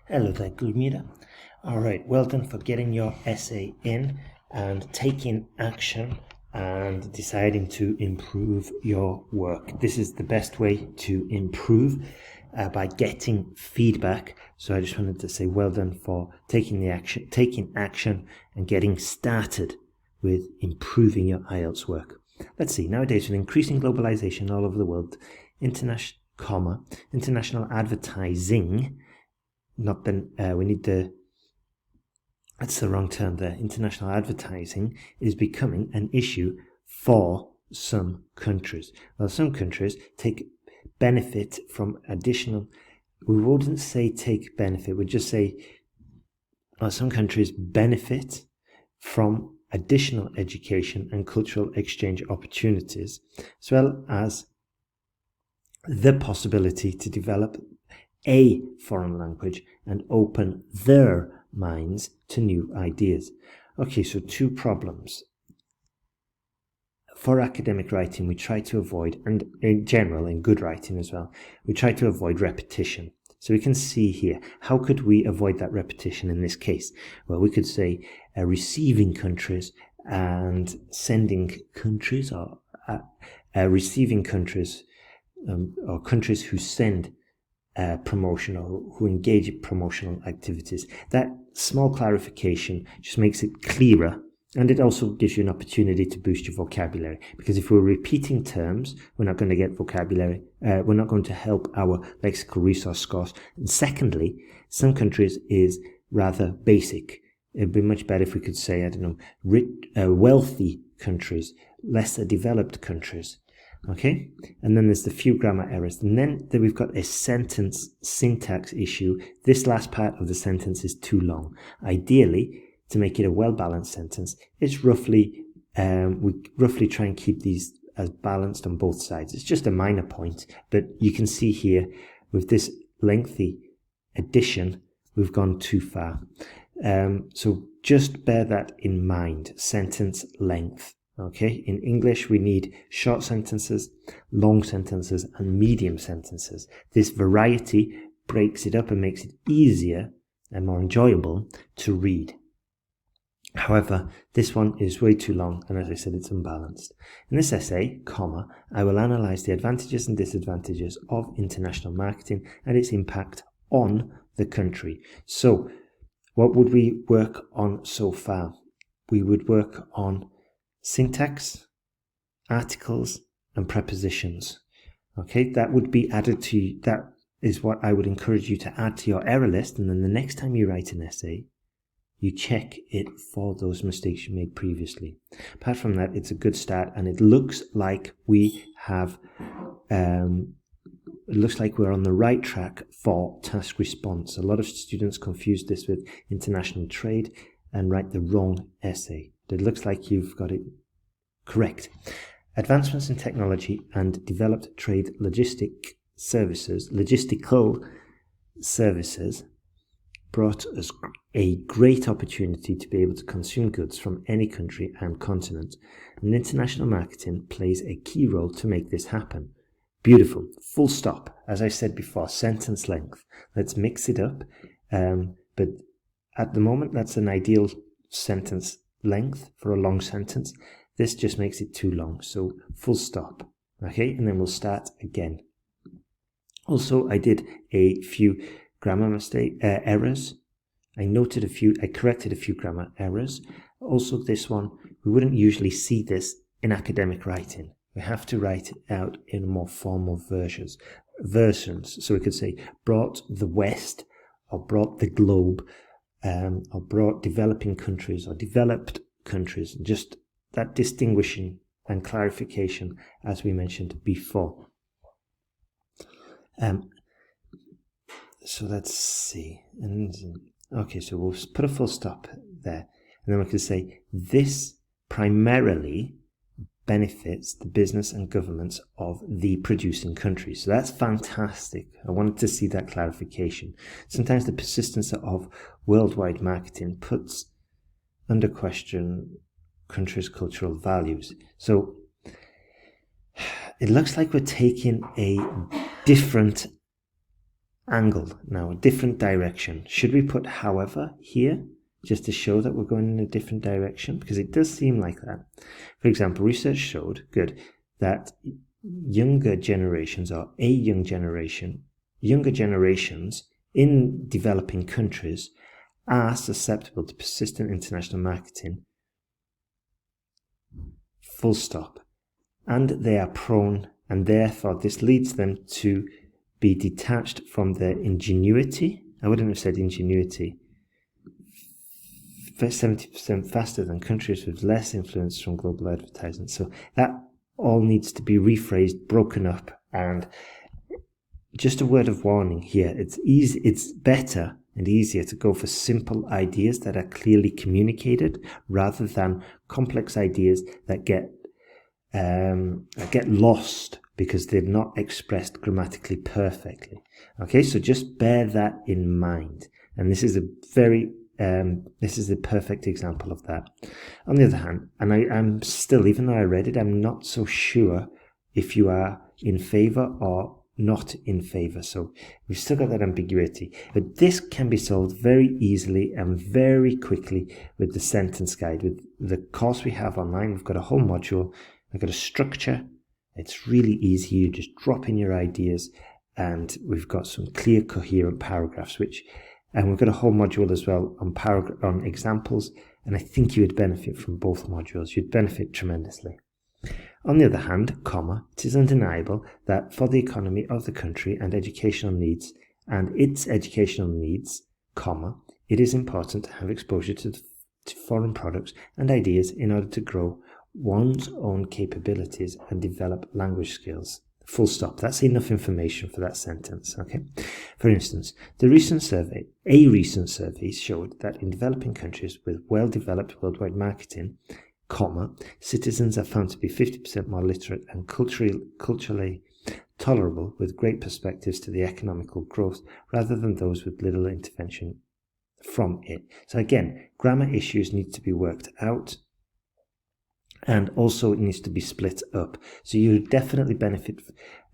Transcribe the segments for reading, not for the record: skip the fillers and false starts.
Hello there, Gulmira. All right, well done for getting your essay in and taking action and deciding to improve your work. This is the best way to improve by getting feedback. So I just wanted to say well done for taking action and getting started with improving your IELTS work. Let's see, nowadays with increasing globalization all over the world, international advertising, that's the wrong term there. International advertising is becoming an issue for some countries. Well, some countries take benefit from additional, we wouldn't say take benefit, we'd just say, well, some countries benefit from additional education and cultural exchange opportunities, as well as the possibility to develop a foreign language and open their minds to new ideas. Okay, so two problems. For academic writing, we try to avoid, and in general, in good writing as well, we try to avoid repetition. So we can see here, how could we avoid that repetition in this case? Well, we could say receiving countries and sending countries, or receiving countries, or countries who send promotional, who engage in promotional activities. That small clarification just makes it clearer, and it also gives you an opportunity to boost your vocabulary, because if we're repeating terms, we're not going to get vocabulary, we're not going to help our lexical resource scores. And secondly, some countries is rather basic. It'd be much better if we could say, I don't know, wealthy countries, lesser developed countries. Okay, and then there's the few grammar errors, and then we've got a sentence syntax issue. This last part of the sentence is too long. Ideally, to make it a well-balanced sentence, it's roughly we roughly try and keep these as balanced on both sides. It's just a minor point, but you can see here with this lengthy addition, we've gone too far. So just bear that in mind. Sentence length. Okay, in English we need short sentences, long sentences, and medium sentences. This variety breaks it up and makes it easier and more enjoyable to read. However, this one is way too long, and as I said, it's unbalanced. In this essay, I will analyse the advantages and disadvantages of international marketing and its impact on the country. So, what would we work on so far? We would work on syntax, articles, and prepositions. Okay, that would be added to, that is what I would encourage you to add to your error list, and then the next time you write an essay, you check it for those mistakes you made previously. Apart from that, it's a good start, and it looks like we have, it looks like we're on the right track for task response. A lot of students confuse this with international trade and write the wrong essay. It looks like you've got it correct. Advancements in technology and developed trade logistical services brought us a great opportunity to be able to consume goods from any country and continent. And international marketing plays a key role to make this happen. Beautiful. Full stop. As I said before, sentence length. Let's mix it up. But at the moment, that's an ideal sentence length for a long sentence. This just makes it too long, so full stop. Okay, and then we'll start again. Also, I did a few grammar errors. I corrected a few grammar errors. Also, this one, we wouldn't usually see this in academic writing. We have to write it out in more formal versions. So we could say brought the West, or brought the globe, or brought developing countries or developed countries, just that distinguishing and clarification as we mentioned before. So let's see. Okay, so we'll put a full stop there. And then we can say this primarily benefits the business and governments of the producing countries. So that's fantastic. I wanted to see that clarification. Sometimes the persistence of worldwide marketing puts under question countries' cultural values. So it looks like we're taking a different angle now, a different direction. Should we put however here just to show that we're going in a different direction? Because it does seem like that. For example, research showed, that younger generations in developing countries are susceptible to persistent international marketing, full stop. And they are prone, and therefore this leads them to be detached from their ingenuity. I wouldn't have said ingenuity. 70% faster than countries with less influence from global advertising. So that all needs to be rephrased, broken up, and just a word of warning here. It's better and easier to go for simple ideas that are clearly communicated rather than complex ideas that get lost because they're not expressed grammatically perfectly. Okay, so just bear that in mind. And this is a perfect example of that. On the other hand, and I'm still, even though I read it, I'm not so sure if you are in favor or not in favor. So we've still got that ambiguity. But this can be solved very easily and very quickly with the sentence guide. With the course we have online, we've got a whole module. We've got a structure. It's really easy. You just drop in your ideas, and we've got some clear, coherent paragraphs, and we've got a whole module as well on examples, and I think you would benefit from both modules. You'd benefit tremendously. On the other hand, it is undeniable that for the economy of the country and its educational needs, it is important to have exposure to foreign products and ideas in order to grow one's own capabilities and develop language skills. Full stop. That's enough information for that sentence. Okay. For instance, a recent survey showed that in developing countries with well-developed worldwide marketing, citizens are found to be 50% more literate and culturally tolerable, with great perspectives to the economical growth, rather than those with little intervention from it. So again, grammar issues need to be worked out. And also it needs to be split up. So you definitely benefit.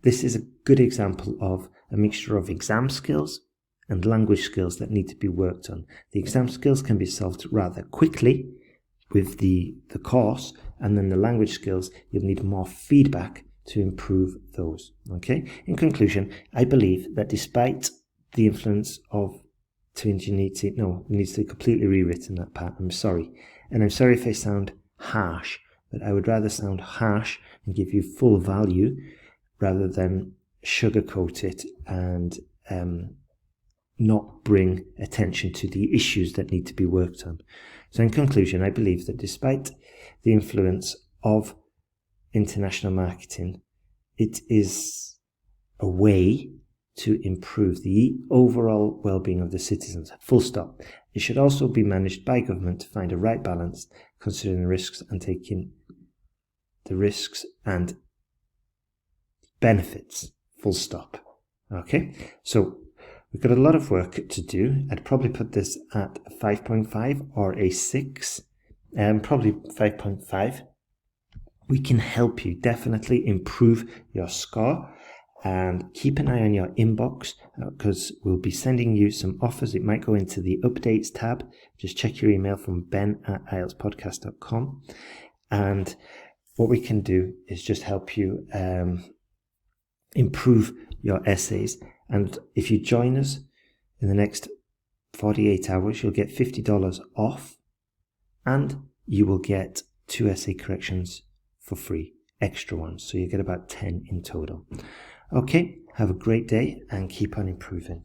This is a good example of a mixture of exam skills and language skills that need to be worked on. The exam skills can be solved rather quickly with the course, and then the language skills, you'll need more feedback to improve those. Okay. In conclusion, I believe that despite the influence of ingenuity, it needs to be completely rewritten, that part. I'm sorry. And I'm sorry if I sound harsh, but I would rather sound harsh and give you full value rather than sugarcoat it and not bring attention to the issues that need to be worked on. So in conclusion, I believe that despite the influence of international marketing, it is a way to improve the overall well-being of the citizens. Full stop. It should also be managed by government to find a right balance, considering the risks and taking the risks and benefits. Full stop. Okay, so we've got a lot of work to do. I'd probably put this at a 5.5 or a 6, probably 5.5. We can help you definitely improve your score, and keep an eye on your inbox because we'll be sending you some offers. It might go into the updates tab. Just check your email from ben@ieltspodcast.com, and what we can do is just help you improve your essays. And if you join us in the next 48 hours, you'll get $50 off, and you will get 2 essay corrections for free, extra ones. So you get about 10 in total. Okay, have a great day and keep on improving.